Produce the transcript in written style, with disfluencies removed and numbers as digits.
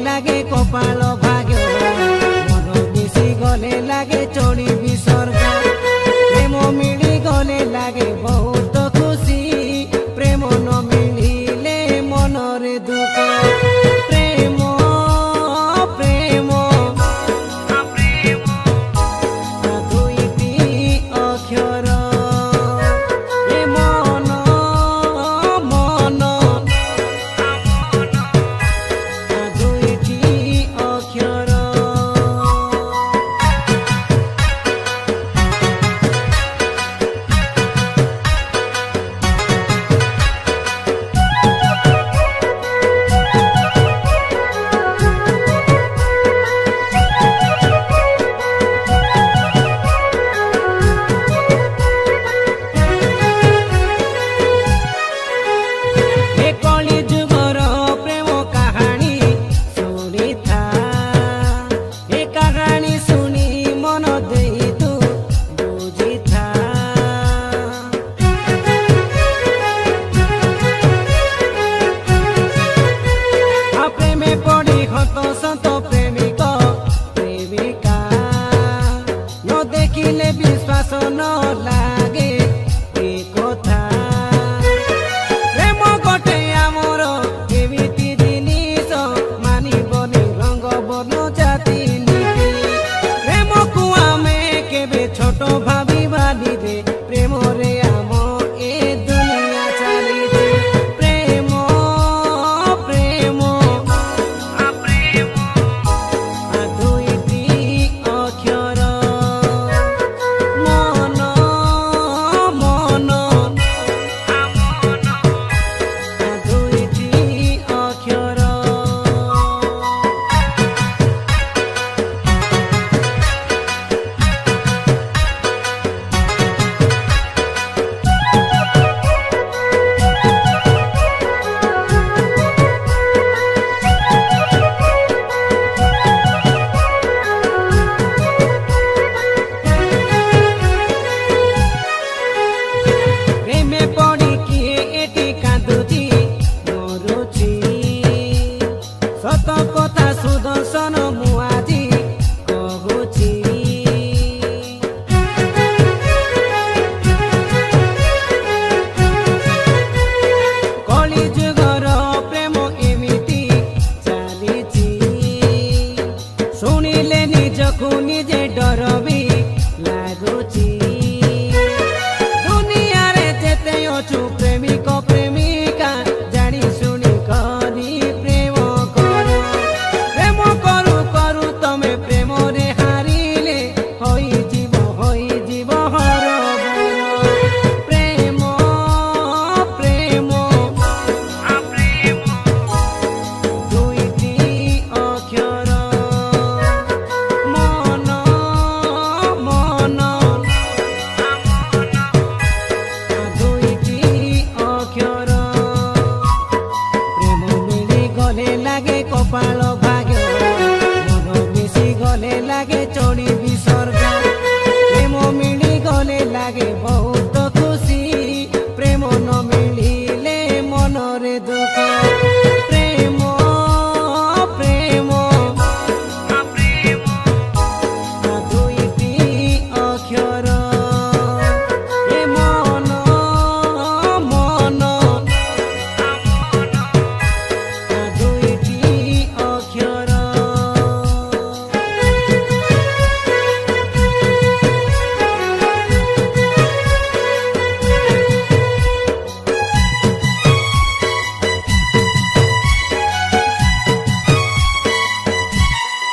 लागे कपाल भाग्य मन मिसी गले लागे चढ़ी स्वर्ग प्रेम मिली गले लागे बहुत खुशी प्रेम न मिलिले मनरे दुख प्रेम प्रेम दुईटी अक्षर मन मन दुईटी अक्षर विश्वास न लागे कथा प्रेम गोटे आमर एमिति जिनिस मानिबनी रंग बर्ण जाति नीति प्रेम को आमे केबे छोट भाबिबानी रे प्रेम रे आम ए दुनिया चलीजे प्रेम प्रेम दुईटी अक्षर सत कथा सुदर्शन मुआजी कहूची कली जुगर प्रेम एमिति चलीची शुणिले निजकु निजे डर भी लागुची दुनिया रे जेते अछु प्रेमिक प्रेमिका जानी शुणी करी प्रेम कपाल